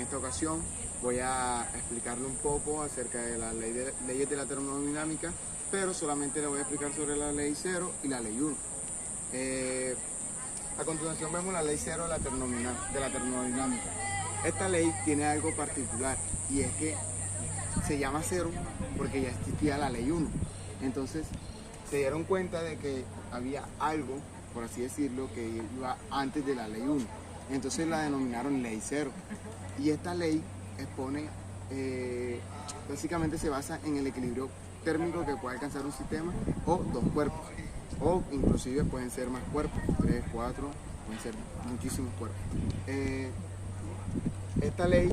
esta ocasión voy a explicarle un poco acerca de las leyes de la termodinámica, pero solamente le voy a explicar sobre la ley 0 y la ley 1. A continuación vemos la ley 0 de la termodinámica. Esta ley tiene algo particular y es que se llama 0 porque ya existía la ley 1. Entonces se dieron cuenta de que había algo, por así decirlo, que iba antes de la ley 1. Entonces la denominaron ley 0. Y esta ley expone, básicamente se basa en el equilibrio térmico que puede alcanzar un sistema o dos cuerpos. O inclusive pueden ser más cuerpos, 3, 4, pueden ser muchísimos cuerpos. Esta ley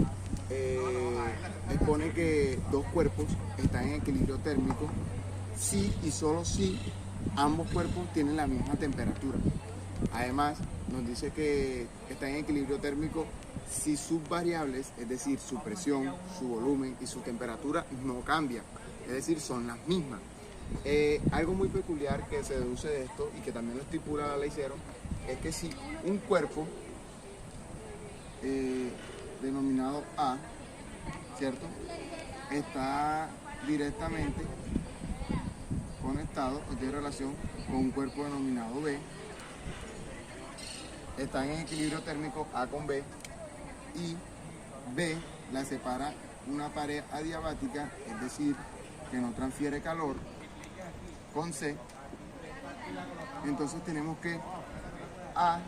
expone que dos cuerpos están en equilibrio térmico si y solo si ambos cuerpos tienen la misma temperatura. Además, nos dice que están en equilibrio térmico si sus variables, es decir, su presión, su volumen y su temperatura no cambian, es decir, son las mismas. Algo muy peculiar que se deduce de esto y que también lo estipula la ley 0 es que si un cuerpo denominado A, ¿cierto?, está directamente conectado o tiene relación con un cuerpo denominado B, están en equilibrio térmico A con B y B la separa una pared adiabática, es decir, que no transfiere calor, con C. Entonces tenemos que A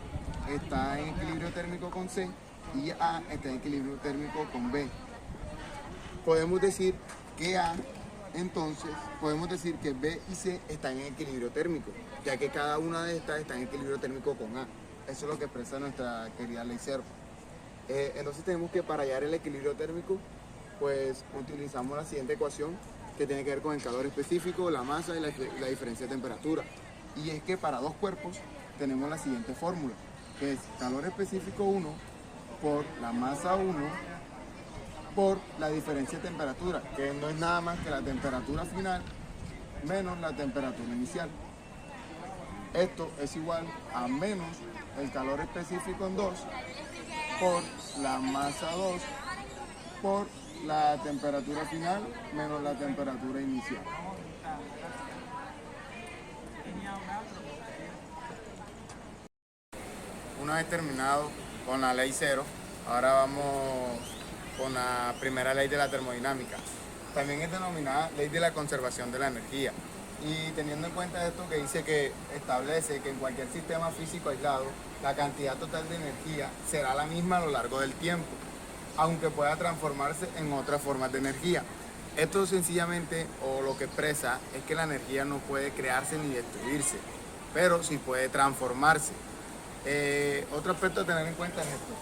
está en equilibrio térmico con C y A está en equilibrio térmico con B. Podemos decir que podemos decir que B y C están en equilibrio térmico, ya que cada una de estas está en equilibrio térmico con A. Eso es lo que expresa nuestra querida ley 0. Entonces tenemos que para hallar el equilibrio térmico, pues utilizamos la siguiente ecuación que tiene que ver con el calor específico, la masa y la diferencia de temperatura. Y es que para dos cuerpos tenemos la siguiente fórmula, que es calor específico 1 por la masa 1 por la diferencia de temperatura, que no es nada más que la temperatura final menos la temperatura inicial. Esto es igual a menos el calor específico en 2 por la masa 2 por la temperatura final menos la temperatura inicial. Una vez terminado con la ley 0, ahora vamos con la primera ley de la termodinámica. También es denominada ley de la conservación de la energía. Y teniendo en cuenta esto que dice que establece que en cualquier sistema físico aislado, la cantidad total de energía será la misma a lo largo del tiempo, aunque pueda transformarse en otras formas de energía. Esto sencillamente, o lo que expresa, es que la energía no puede crearse ni destruirse, pero sí puede transformarse. Otro aspecto a tener en cuenta es esto.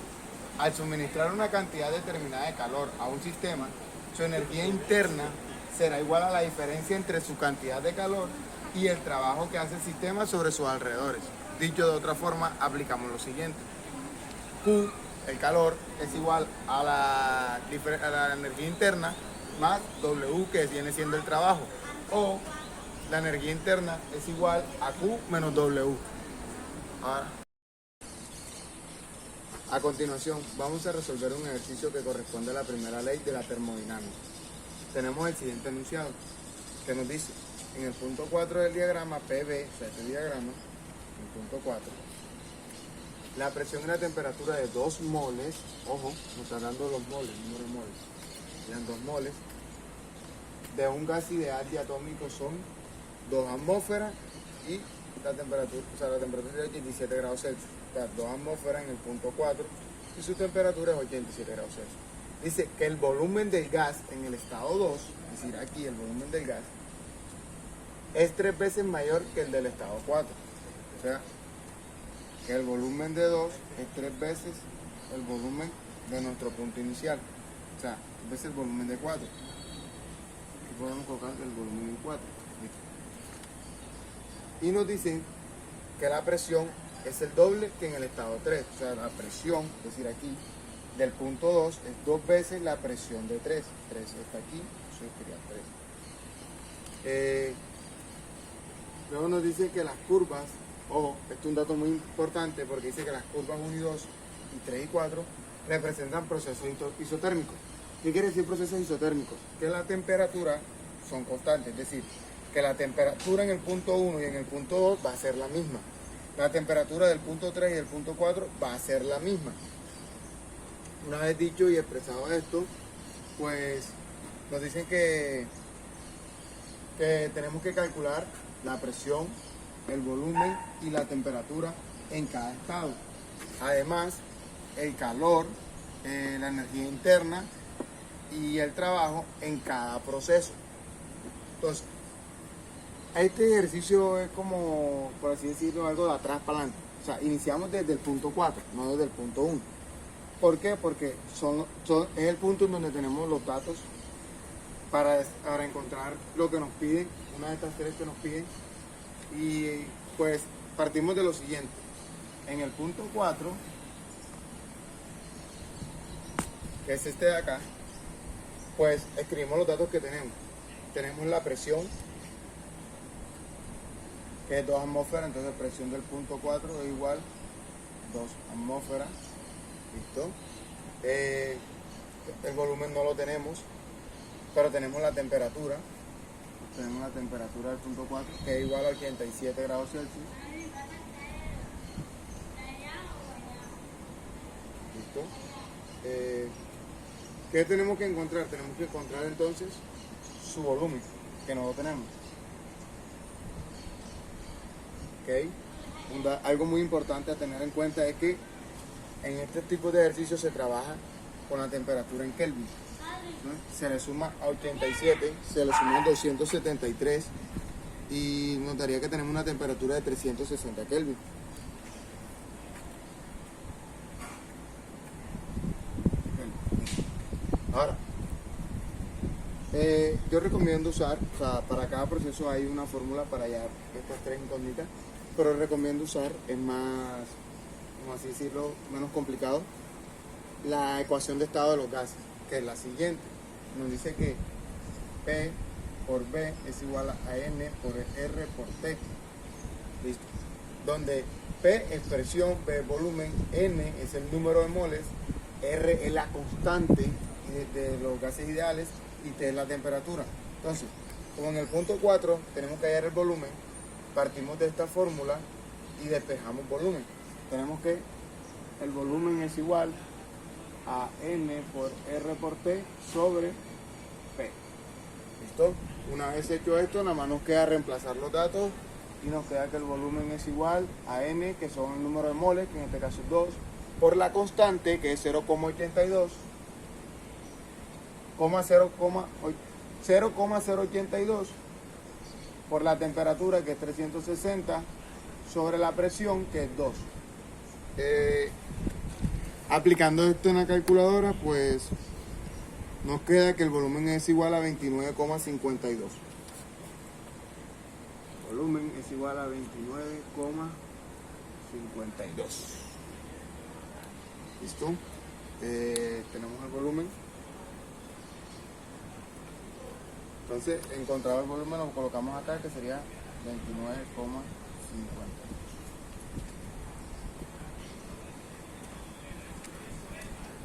Al suministrar una cantidad determinada de calor a un sistema, su energía interna será igual a la diferencia entre su cantidad de calor y el trabajo que hace el sistema sobre sus alrededores. Dicho de otra forma, aplicamos lo siguiente. Q, el calor, es igual a la energía interna más W, que viene siendo el trabajo. O la energía interna es igual a Q menos W. Ahora, a continuación, vamos a resolver un ejercicio que corresponde a la primera ley de la termodinámica. Tenemos el siguiente enunciado, que nos dice, en el punto 4 del diagrama PB, o sea, este diagrama, el punto 4, la presión y la temperatura de 2 moles, ojo, nos están dando los moles, número de moles, eran 2 moles, de un gas ideal diatómico son 2 atmósferas y la temperatura, la temperatura es de 87 grados Celsius. O sea, 2 atmósferas en el punto 4 y su temperatura es 87 grados Celsius. Dice que el volumen del gas en el estado 2, es decir, aquí el volumen del gas, es 3 veces mayor que el del estado 4. O sea, que el volumen de 2 es 3 veces el volumen de nuestro punto inicial. O sea, 3 veces el volumen de 4. Aquí podemos colocar el volumen en 4. Y nos dicen que la presión es el doble que en el estado 3. O sea, la presión, es decir, aquí, del punto 2 es 2 veces la presión de 3. 3 está aquí, eso sería 3. Luego nos dice que las curvas, ojo, esto es un dato muy importante porque dice que las curvas 1 y 2, y 3 y 4, representan procesos isotérmicos. ¿Qué quiere decir procesos isotérmicos? Que la temperatura son constantes, es decir, que la temperatura en el punto 1 y en el punto 2 va a ser la misma. La temperatura del punto 3 y del punto 4 va a ser la misma. Una vez dicho y expresado esto, pues nos dicen que tenemos que calcular la presión, el volumen y la temperatura en cada estado. Además, el calor, la energía interna y el trabajo en cada proceso. Entonces, este ejercicio es como, por así decirlo, algo de atrás para adelante. O sea, iniciamos desde el punto 4, no desde el punto 1. ¿Por qué? Porque es el punto en donde tenemos los datos para encontrar lo que nos piden, una de estas tres que nos piden. Y pues partimos de lo siguiente. En el punto 4, que es este de acá, pues escribimos los datos que tenemos. Tenemos la presión, que es 2 atmósferas, entonces presión del punto 4 es igual 2 atmósferas. ¿Listo? El volumen no lo tenemos, pero tenemos la temperatura. Tenemos la temperatura del punto 4, que es igual a 87 grados Celsius. ¿Listo? ¿Qué tenemos que encontrar? Tenemos que encontrar entonces su volumen, que no lo tenemos. ¿Okay? Algo muy importante a tener en cuenta es que en este tipo de ejercicio se trabaja con la temperatura en Kelvin, ¿no? Se le suma a 87, se le suma 273 y notaría que tenemos una temperatura de 360 Kelvin. Ahora, yo recomiendo usar, o sea, para cada proceso hay una fórmula para hallar estas tres incógnitas, pero recomiendo usar, es más, como así decirlo, menos complicado, la ecuación de estado de los gases, que es la siguiente. Nos dice que P por B es igual a N por R por T. Listo. Donde P es presión, B es volumen, N es el número de moles, R es la constante de los gases ideales y T es la temperatura. Entonces, como en el punto 4 tenemos que hallar el volumen, partimos de esta fórmula y despejamos volumen. Tenemos que el volumen es igual a N por R por T sobre P. ¿Listo? Una vez hecho esto, nada más nos queda reemplazar los datos y nos queda que el volumen es igual a N, que son el número de moles, que en este caso es 2, por la constante, que es 0,82, 0,082 por la temperatura, que es 360, sobre la presión, que es 2. Aplicando esto en la calculadora, pues nos queda que el volumen es igual a 29,52. Volumen es igual a 29,52. ¿Listo? Tenemos el volumen. Entonces, encontrado el volumen, lo colocamos acá, que sería 29,50.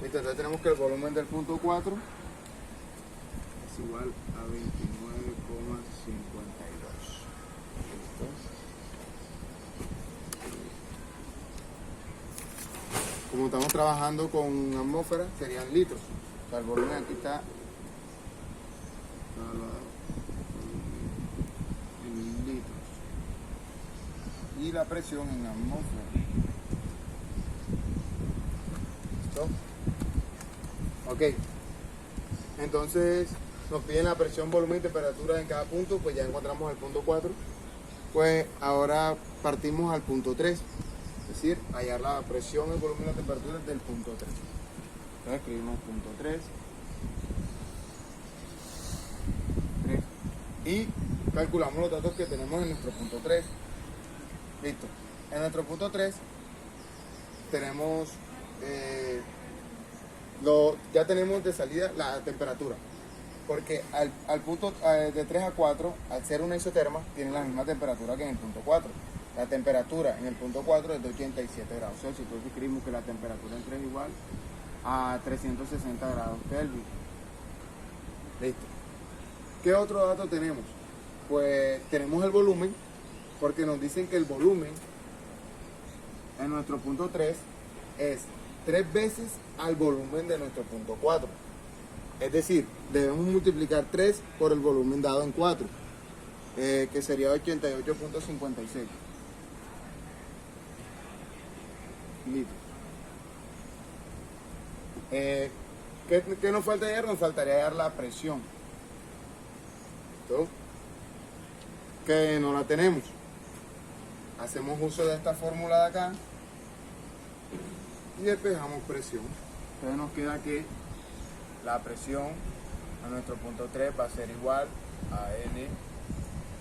Listo, entonces tenemos que el volumen del punto 4 es igual a 29,52. ¿Listo? Como estamos trabajando con atmósfera, serían litros. O sea, el volumen aquí está en litros. Y la presión en atmósfera. ¿Listo? Ok. Entonces nos piden la presión, volumen y temperatura en cada punto, pues ya encontramos el punto 4. Pues ahora partimos al punto 3. Es decir, hallar la presión, el volumen y la temperatura del punto 3. Entonces escribimos punto 3. Y calculamos los datos que tenemos en nuestro punto 3. Listo. En nuestro punto 3 tenemos, ya tenemos de salida la temperatura. Porque al punto de 3 a 4, al ser una isoterma, tiene la misma temperatura que en el punto 4. La temperatura en el punto 4 es de 87 grados Celsius. Entonces escribimos que la temperatura en 3 es igual a 360 grados Kelvin. Listo. ¿Qué otro dato tenemos? Pues tenemos el volumen, porque nos dicen que el volumen en nuestro punto 3 es 3 veces al volumen de nuestro punto 4. Es decir, debemos multiplicar 3 por el volumen dado en 4, que sería 88.56. Listo. ¿Qué nos falta hallar? Nos faltaría hallar la presión. ¿Listo? Que no la tenemos. Hacemos uso de esta fórmula de acá y despejamos presión. Entonces nos queda que la presión a nuestro punto 3 va a ser igual a N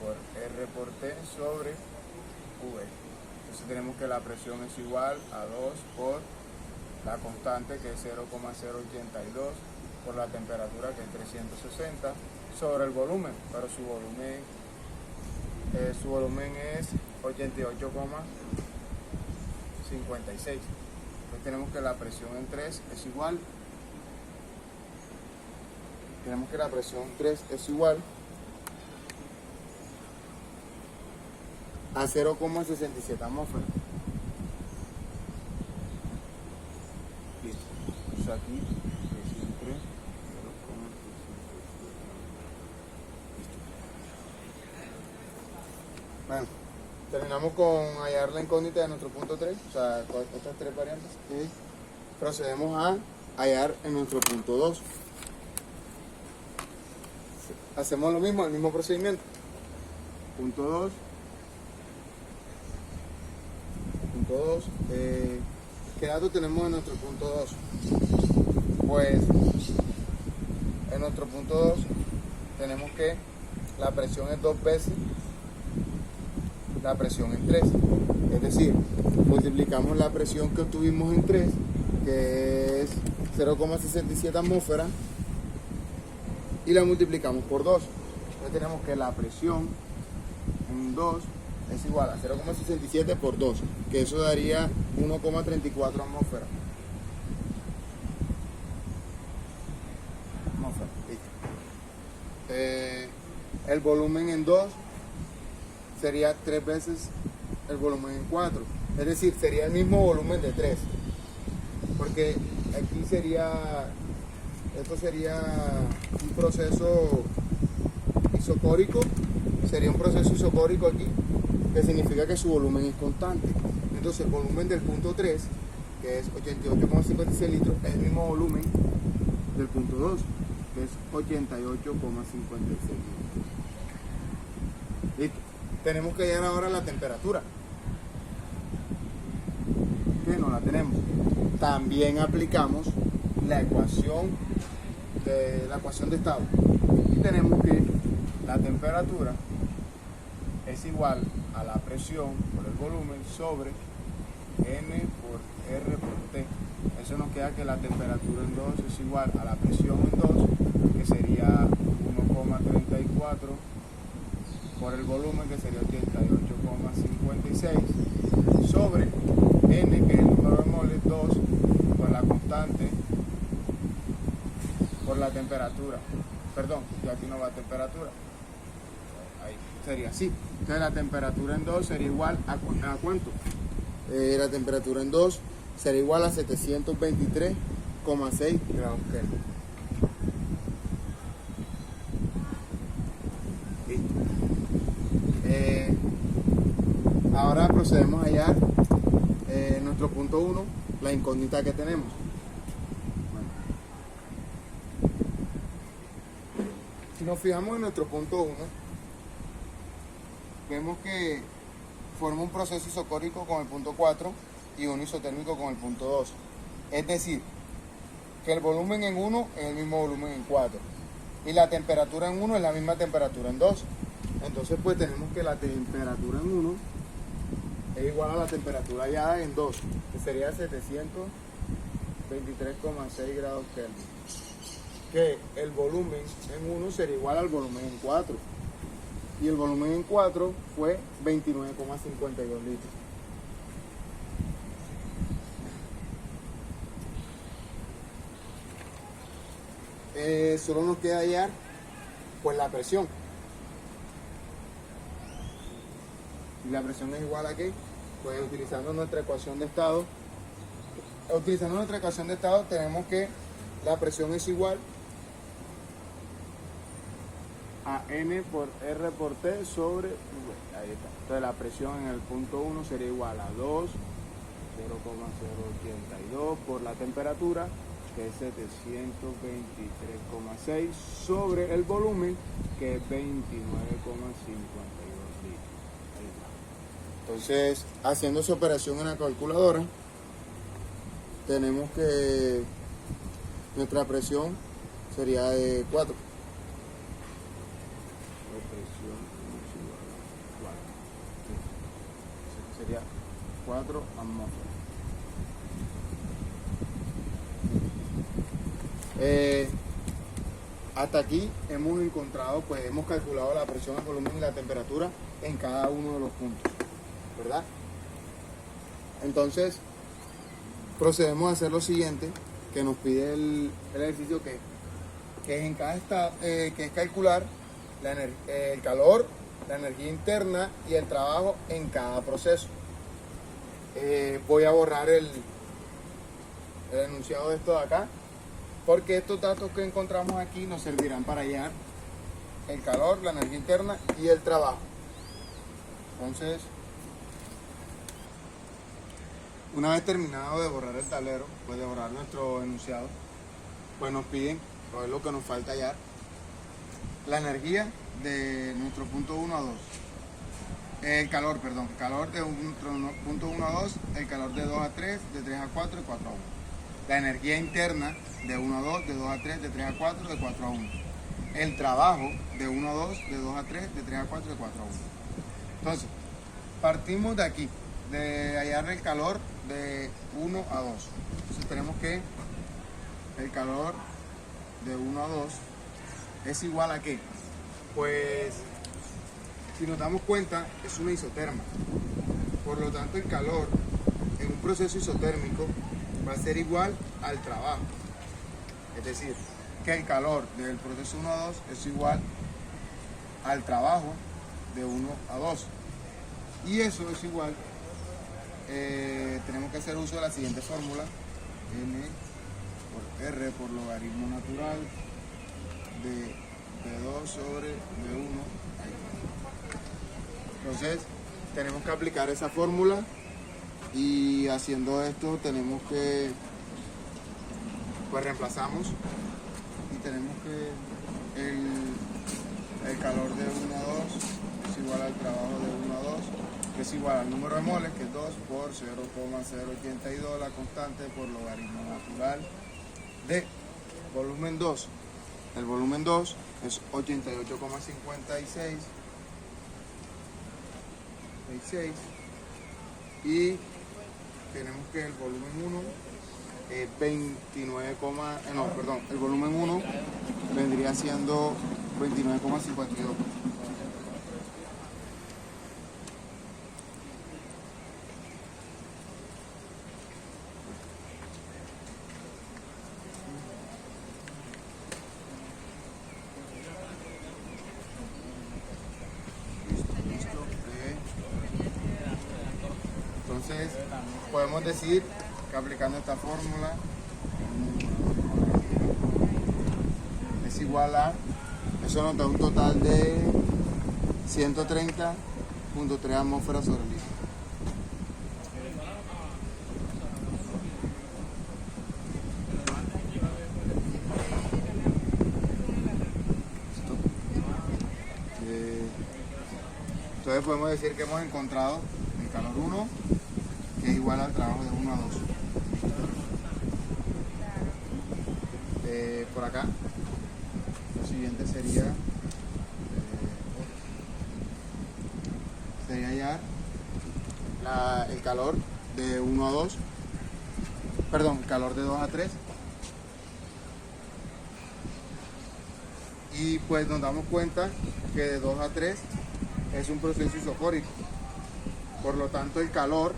por R por T sobre V. Entonces tenemos que la presión es igual a 2 por la constante, que es 0,082, por la temperatura, que es 360, sobre el volumen, pero su volumen es 88,56. Entonces tenemos que la presión en 3 es igual. Tenemos que la presión 3 es igual a 0,67 atmósferas. Listo. Entonces aquí presión 3, 0,67. Bueno, terminamos con hallar la incógnita de nuestro punto 3, o sea, estas 3 variantes, y procedemos a hallar en nuestro punto 2. Hacemos lo mismo, el mismo procedimiento. Punto 2. ¿Qué datos tenemos en nuestro punto 2? Pues en nuestro punto 2 tenemos que la presión es 2 veces la presión en 3. Es decir, multiplicamos la presión que obtuvimos en 3, que es 0,67 atmósferas, y la multiplicamos por 2. Entonces tenemos que la presión en 2 es igual a 0,67 por 2, que eso daría 1,34 atmósferas. El volumen en 2 sería 3 veces el volumen en 4. Es decir, sería el mismo volumen de 3. Porque aquí esto sería un proceso isocórico. Sería un proceso isocórico aquí, que significa que su volumen es constante. Entonces el volumen del punto 3, que es 88,56 litros, es el mismo volumen del punto 2, que es 88,56 litros. Listo. Tenemos que hallar ahora la temperatura, que no la tenemos. También aplicamos la ecuación de estado, y tenemos que la temperatura es igual a la presión por el volumen sobre N por R por T. Eso nos queda que la temperatura en 2 es igual a la presión en 2, que sería 1,34, por el volumen, que sería 88,56, sobre N, que es el número de moles, 2, por la constante, por la temperatura. Perdón, ya aquí no va temperatura. Ahí sería así. Entonces la temperatura en 2 sería igual a ¿cuánto? La temperatura en 2 sería igual a 723,6 grados Kelvin. Listo. Ahora procedemos a hallar en nuestro punto 1 la incógnita que tenemos. Si nos fijamos en nuestro punto 1, vemos que forma un proceso isocórico con el punto 4 y uno isotérmico con el punto 2. Es decir, que el volumen en 1 es el mismo volumen en 4 y la temperatura en 1 es la misma temperatura en 2. Entonces pues tenemos que la temperatura en 1 es igual a la temperatura hallada en 2, que sería 723,6 grados Kelvin. Que el volumen en 1 sería igual al volumen en 4. Y el volumen en 4 fue 29,52 litros. solo nos queda hallar pues la presión. Y la presión es igual a ¿qué? Pues utilizando nuestra ecuación de estado. Tenemos que la presión es igual a N por R por T sobre V. Ahí está. Entonces la presión en el punto 1 sería igual a 2, 0,082 por la temperatura, que es 723,6 sobre el volumen, que es 29,52 litros. Ahí está. Entonces, haciendo esa operación en la calculadora, tenemos que nuestra presión sería de 4. La presión es igual a 4. Sería 4 atmósferas. Hasta aquí hemos encontrado, pues hemos calculado la presión, el volumen y la temperatura en cada uno de los puntos, ¿verdad? Entonces, procedemos a hacer lo siguiente que nos pide el ejercicio, que es en cada estado, que es calcular el calor, la energía interna y el trabajo en cada proceso. Voy a borrar el enunciado de esto de acá, porque estos datos que encontramos aquí nos servirán para hallar el calor, la energía interna y el trabajo. Entonces, una vez terminado de borrar el tablero, pues de borrar nuestro enunciado, pues nos piden, pues es lo que nos falta hallar, la energía de nuestro punto 1 a 2. El calor de nuestro punto 1 a 2, el calor de 2 a 3, de 3 a 4 y 4 a 1. La energía interna de 1 a 2, de 2 a 3, de 3 a 4, de 4 a 1. El trabajo de 1 a 2, de 2 a 3, de 3 a 4, de 4 a 1. Entonces, partimos de aquí, de hallar el calor de 1 a 2. Entonces tenemos que el calor de 1 a 2 es igual a ¿qué? Pues, si nos damos cuenta, es una isoterma. Por lo tanto, el calor en un proceso isotérmico va a ser igual al trabajo. Es decir, que el calor del proceso 1 a 2 es igual al trabajo de 1 a 2. Y eso es igual, tenemos que hacer uso de la siguiente fórmula, N por R por logaritmo natural de 2 sobre V1. Entonces, tenemos que aplicar esa fórmula, y haciendo esto tenemos que, pues reemplazamos y tenemos que el calor de 1 a 2 es igual al trabajo de 1 a 2, que es igual al número de moles, que es 2 por 0,082, la constante por logaritmo natural de volumen 2. El volumen 2 es 88,56 y tenemos que el volumen 1 es 29, el volumen 1 vendría siendo 29,52. Entonces, podemos decir que aplicando esta fórmula es igual a, eso nos da un total de 130,3 atmósferas sobre el litro. Entonces podemos decir que hemos encontrado el calor 1, que es igual al trabajo de 1 a 2. Por acá, lo siguiente sería ya el calor de 1 a 2, perdón, calor de 2 a 3. Y pues nos damos cuenta que de 2 a 3 es un proceso isofórico. Por lo tanto, el calor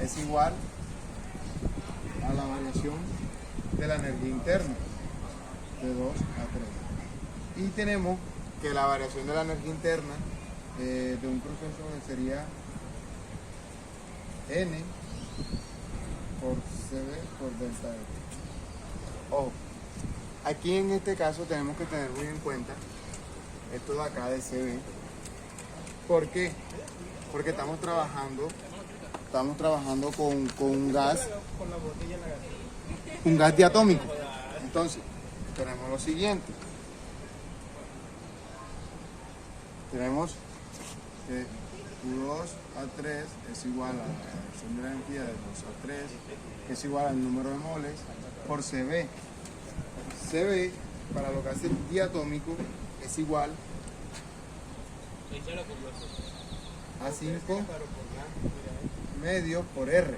es igual a la variación de la energía interna. de 2 a 3. Y tenemos que la variación de la energía interna de un proceso sería N por CB por delta F. Ojo, aquí en este caso tenemos que tener muy en cuenta esto de acá de CB. ¿Por qué? Porque estamos trabajando con un gas diatómico. Entonces, tenemos lo siguiente. Tenemos que Q2 a 3 es igual a la variación de la energía de 2 a 3, que es igual al número de moles, por CB. CB, para lo que hace el diatómico, es igual a 5 medios por R.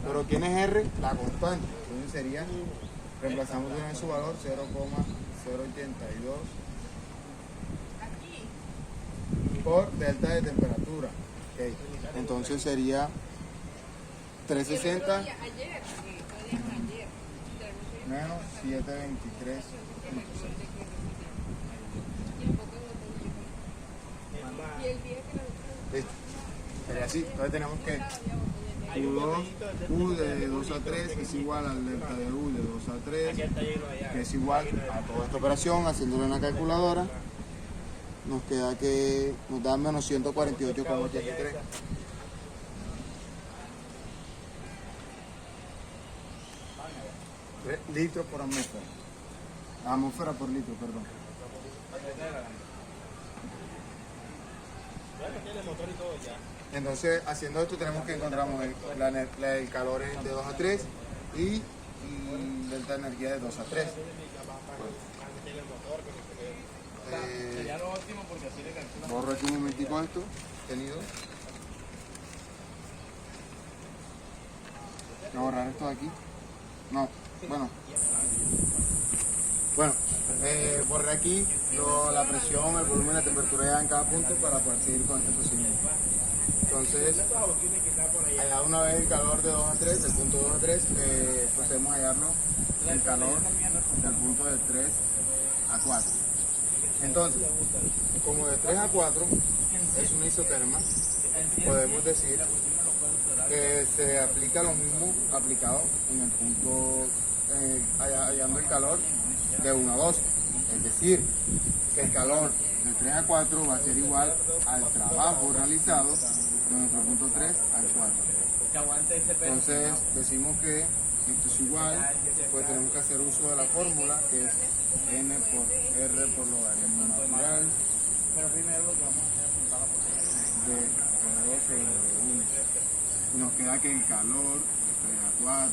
Pero ¿quién es R? La constante. Entonces sería, reemplazamos una vez su valor, 0,082 por delta de temperatura. Okay. Entonces sería 360 menos 723. Listo. Sería así. Entonces tenemos que U de 2 a 3 es igual al delta de U de 2 a 3, que es igual a toda esta operación, haciéndolo en la calculadora, nos queda que nos da menos 148,83. Litros por atmósfera. Atmósfera por litro, perdón. Entonces, haciendo esto tenemos que encontramos el calor de 2 a 3 y delta de energía de 2 a 3. Borro aquí un momentico esto, tenido. Voy a borrar esto de aquí. No, bueno. Borré aquí la presión, el volumen, la temperatura ya en cada punto para poder seguir con este procedimiento. Entonces, allá una vez el calor de 2 a 3, del punto 2 a 3, procedemos a hallarlo el calor del punto de 3 a 4. Entonces, como de 3 a 4 es una isoterma, podemos decir que se aplica lo mismo aplicado en el punto, hallando el calor de 1 a 2. Es decir, que el calor de 3 a 4 va a ser igual al trabajo realizado de nuestro punto 3 al 4. Entonces decimos que esto es igual, pues tenemos que hacer uso de la fórmula que es N por R por logaritmo natural de P2 sobre 1. Y nos queda que el calor de 3 a 4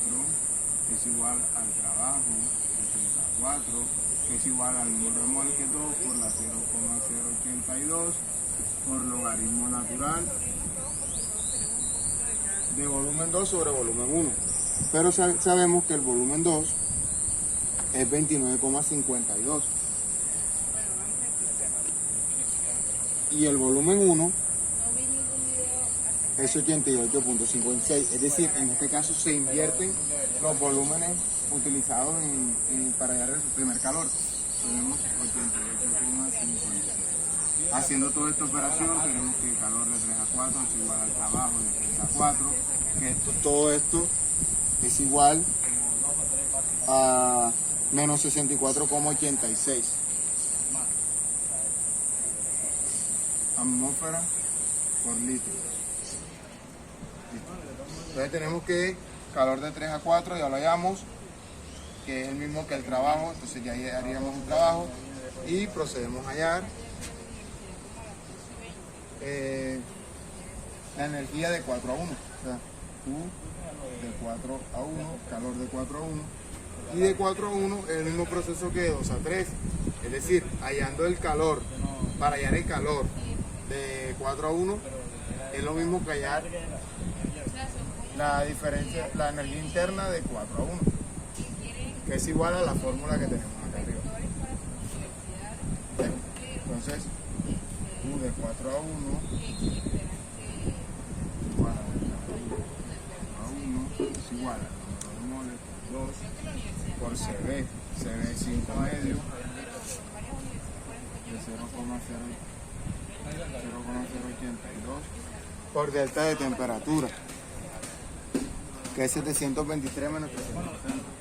es igual al trabajo de 3 a 4, que es igual al número de moles que 2 por la 0,082 por logaritmo natural de volumen 2 sobre volumen 1. Pero sabemos que el volumen 2 es 29,52 y el volumen 1 es 88,56. Es decir, en este caso se invierten los volúmenes utilizados para hallar el primer calor. Tenemos 88,56. Haciendo toda esta operación tenemos que el calor de 3 a 4 es igual al trabajo de 3 a 4, que todo esto es igual a menos 64,86 atmósfera por litro. Entonces tenemos que calor de 3 a 4, ya lo hallamos, que es el mismo que el trabajo, entonces ya haríamos un trabajo y procedemos a hallar la energía de 4 a 1, o sea, Q de 4 a 1, calor de 4 a 1, y de 4 a 1 es el mismo proceso que de 2 a 3, es decir, hallando el calor, para hallar el calor de 4 a 1 es lo mismo que hallar la diferencia, la energía interna de 4 a 1, que es igual a la fórmula que tenemos acá arriba. Entonces, U de 4 a 1 igual a 1 es igual a 2 por CB. CB es 5 medio de 0,082 por delta de temperatura, que es 723 menos 360.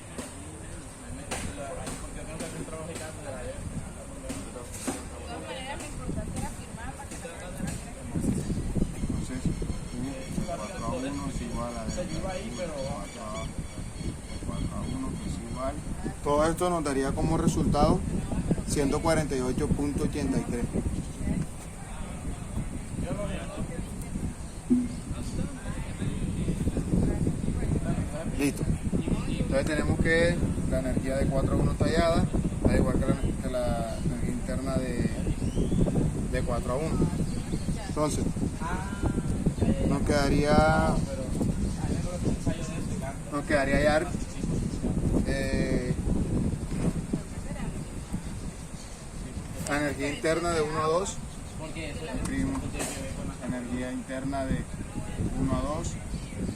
Todo esto nos daría como resultado 148.83. Listo. Entonces tenemos que la energía de 4 a 1 tallada, al igual que la energía interna de 4 a 1. Entonces, nos quedaría hallar la energía interna de 1 a 2, energía interna de 1 a 2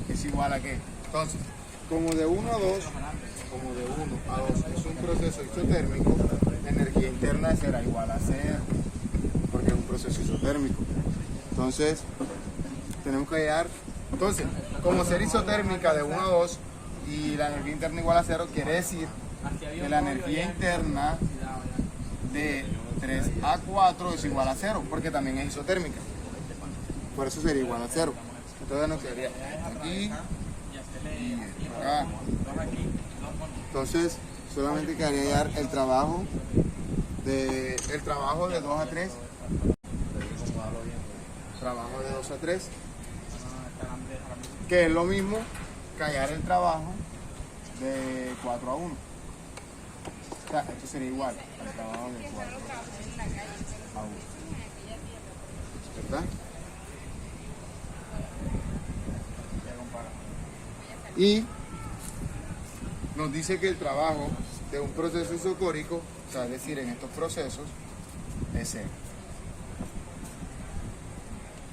es igual a ¿qué? Entonces, como de 1 a 2 es un proceso isotérmico, la energía interna será igual a 0, porque es un proceso isotérmico. Entonces, tenemos que hallar, como ser isotérmica de 1 a 2 y la energía interna igual a 0, quiere decir que la energía interna de 3 a 4 es igual a 0, porque también es isotérmica. Por eso sería igual a 0. Entonces nos quedaría aquí y acá. Entonces, solamente quedaría hallar el trabajo de 2 a 3. Trabajo de 2 a 3. Que es lo mismo que hallar el trabajo de 4 a 1. O sea, esto sería igual al trabajo de 4 a 1. ¿Verdad? Y nos dice que el trabajo de un proceso isocórico, o sea, es decir, en estos procesos, es 0.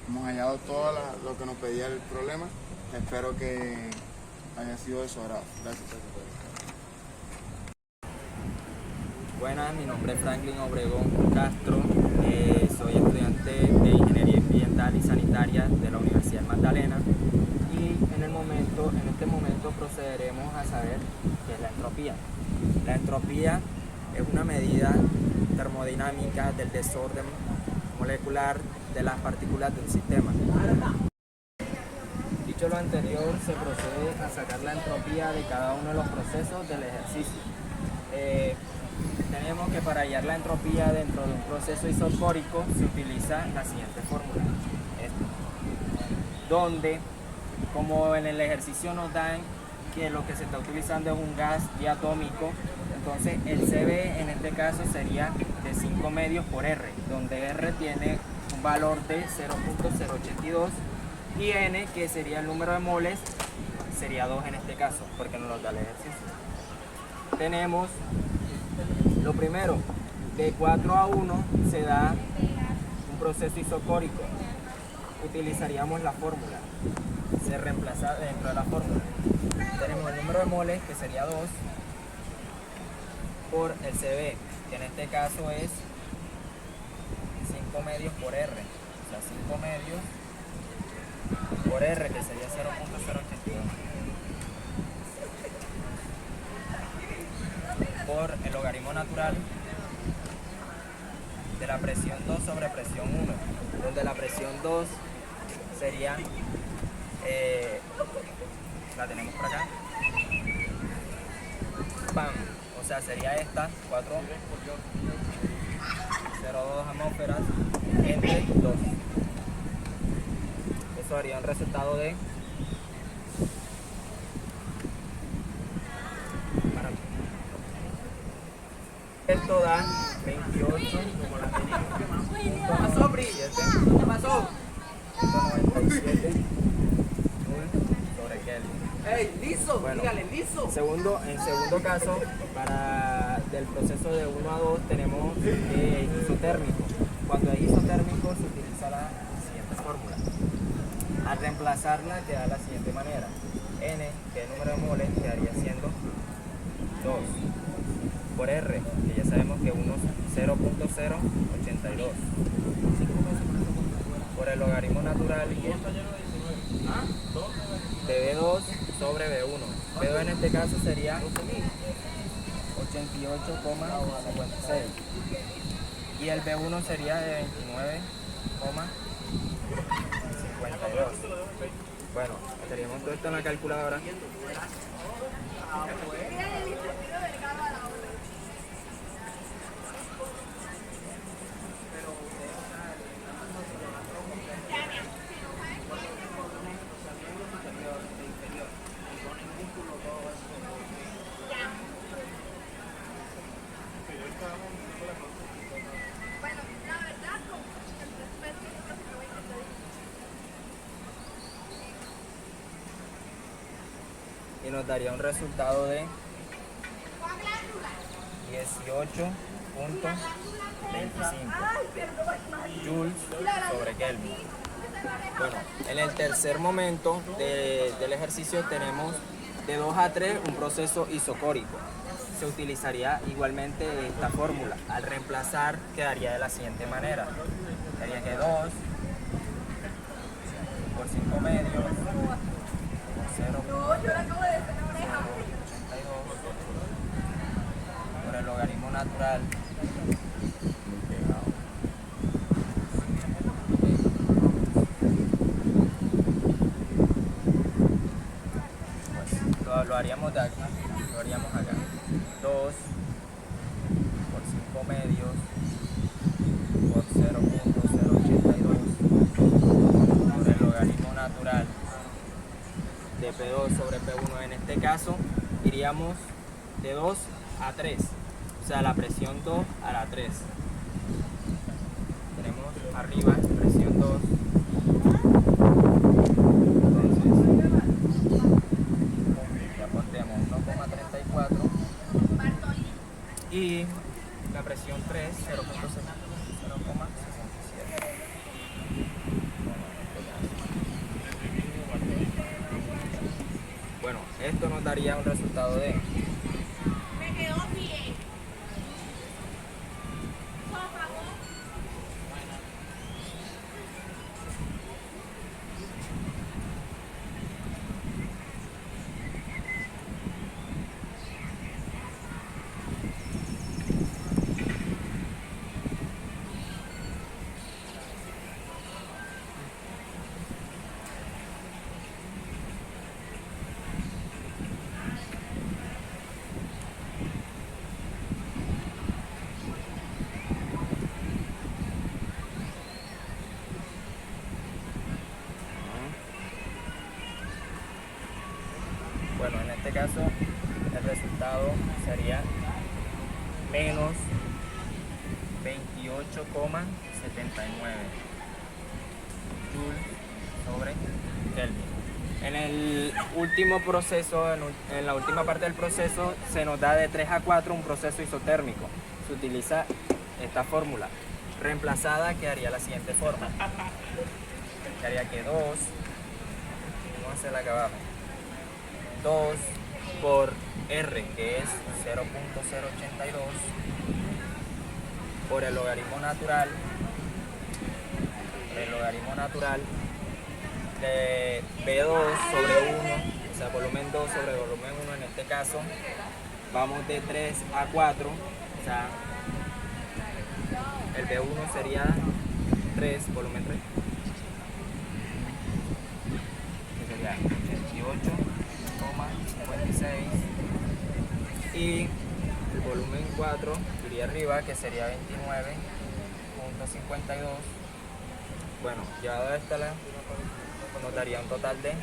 Hemos hallado todo lo que nos pedía el problema. Espero que haya sido de su agrado. Gracias. Buenas, mi nombre es Franklin Obregón Castro, soy estudiante de Ingeniería Ambiental y Sanitaria de la Universidad de Magdalena y en este momento procederemos a saber qué es la entropía. La entropía es una medida termodinámica del desorden molecular de las partículas de un sistema. Dicho lo anterior, se procede a sacar la entropía de cada uno de los procesos del ejercicio. Tenemos que para hallar la entropía dentro de un proceso isocórico se utiliza la siguiente fórmula, donde como en el ejercicio nos dan que lo que se está utilizando es un gas diatómico, entonces el CB en este caso sería de 5 medios por R, donde R tiene un valor de 0.082 y N, que sería el número de moles, sería 2 en este caso, porque nos lo da el ejercicio. Tenemos lo primero, de 4 a 1 se da un proceso isocórico. Utilizaríamos la fórmula. Se reemplaza dentro de la fórmula. Tenemos el número de moles, que sería 2, por el CB, que en este caso es 5 medios por R. O sea, 5 medios por R, que sería 0.082. Por el logaritmo natural de la presión 2 sobre presión 1, donde la presión 2 sería, la tenemos por acá, ¡pam! O sea, sería esta, 4,02 atmósferas entre 2. Eso haría un resultado de esto da 28, como la tenemos. ¿Qué pasó, Bri? ¿Qué pasó? 197 sobre Kelvin. ¡Ey, liso! Bueno, Dígale, liso. en segundo caso, del proceso de 1 a 2 tenemos isotérmico. Cuando es isotérmico se utiliza la siguiente fórmula. Al reemplazarla queda de la siguiente manera. N, que es el número de moles, quedaría siendo 2. por R, que ya sabemos que 1 es 0.082. Por el logaritmo natural de B2 sobre B1. B2 en este caso sería 88,56. Y el B1 sería de 29,52. Bueno, meteríamos todo esto en la calculadora. Y nos daría un resultado de 18.25 joules sobre Kelvin. Bueno, en el tercer momento del ejercicio tenemos de 2 a 3 un proceso isocórico. Se utilizaría igualmente esta fórmula. Al reemplazar quedaría de la siguiente manera. Sería que 2 por 5 medios por 0.82 por el logaritmo natural lo haríamos de acá, lo haríamos acá. 2 por 5 medios por 0.082 por el logaritmo natural de P2 sobre P1. En este caso iríamos de 2 a 3, o sea, la presión 2 a la 3. Tenemos arriba presión 2. Y la presión 3, 0.67. Bueno, esto nos daría un resultado de bueno, en este caso el resultado sería menos 28,79 joules sobre Kelvin. En el último proceso, en la última parte del proceso, se nos da de 3 a 4 un proceso isotérmico. Se utiliza esta fórmula. Reemplazada quedaría la siguiente forma. Quedaría que 2, vamos a hacerla acá abajo, 2 por R, que es 0.082, por el logaritmo natural de B2 sobre 1, o sea, volumen 2 sobre volumen 1 en este caso. Vamos de 3 a 4, o sea, el B1 sería 3, volumen 3, que sería 88,56, y el volumen 4 iría arriba, que sería 29,52. Bueno, llevado a esta nos daría un total de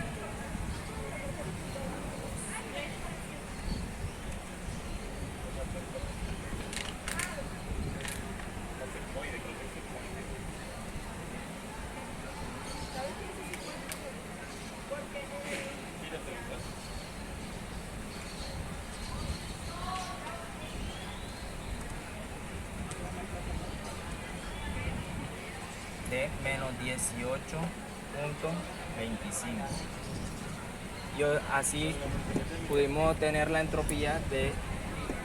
menos 18,25. Y así pudimos tener la entropía de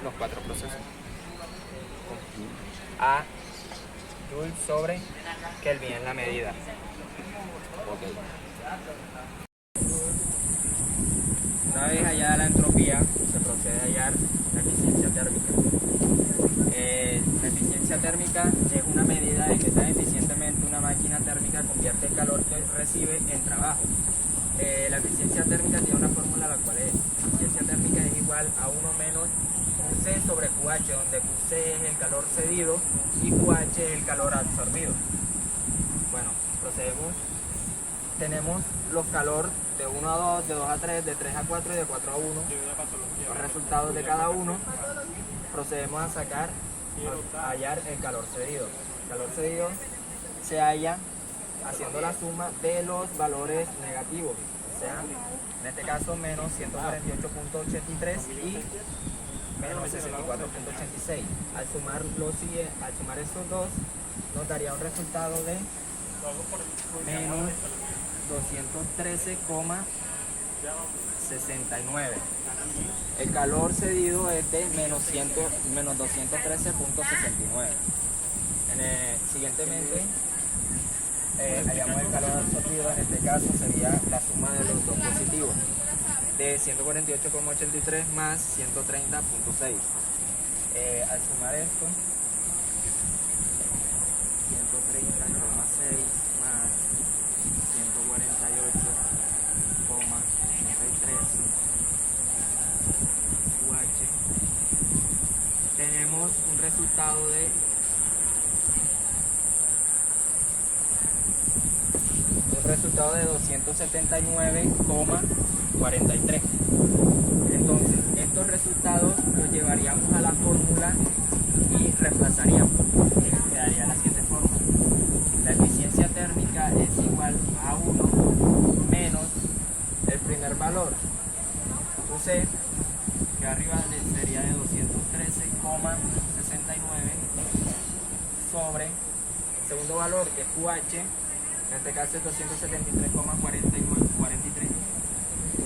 los 4 procesos. a Joule sobre Kelvin en la medida. Una vez hallada la entropía, se procede a hallar la eficiencia térmica. La eficiencia térmica es una medida de que tan eficientemente una máquina térmica convierte el calor que recibe en trabajo. La eficiencia térmica tiene una fórmula la cual es: la eficiencia térmica es igual a 1 menos QC sobre QH, donde QC es el calor cedido y QH es el calor absorbido. Bueno, procedemos. Tenemos los calor de 1 a 2, de 2 a 3, de 3 a 4 y de 4 a 1. Los resultados de cada uno. Procedemos a sacar, a hallar el calor cedido. El calor cedido se halla haciendo la suma de los valores negativos, o sea, en este caso menos 148.83 y menos 64.86. Al sumar esos dos, nos daría un resultado de menos 213,69. El calor cedido es de menos 213.69. Siguientemente, hallamos el calor absorbido. En este caso sería la suma de los dos positivos, de 148,83 más 130.6. Al sumar esto, 130,6 más 148,83 UH, tenemos un resultado de un resultado de 279,43. Entonces, estos resultados los llevaríamos a la fórmula y reemplazaríamos. Quedaría la siguiente fórmula: la eficiencia térmica es igual a 1 menos el primer valor, QC, que arriba sería de 213,69, sobre el segundo valor, que es QH. En este caso es 273,43.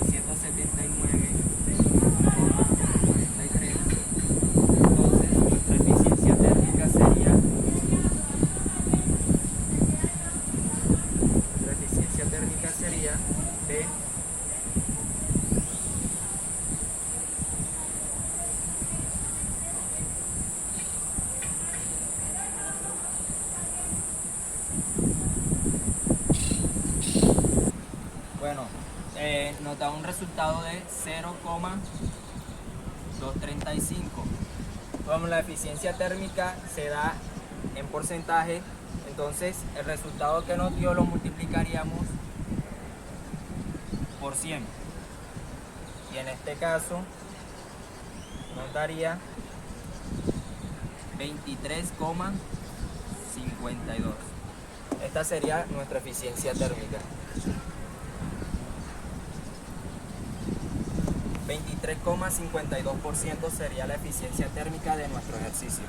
279,43. Entonces, nuestra eficiencia térmica sería de nos da un resultado de 0,235. Como la eficiencia térmica se da en porcentaje, entonces el resultado que nos dio lo multiplicaríamos por 100. Y en este caso nos daría 23,52. Esta sería nuestra eficiencia térmica. 23,52% sería la eficiencia térmica de nuestro ejercicio.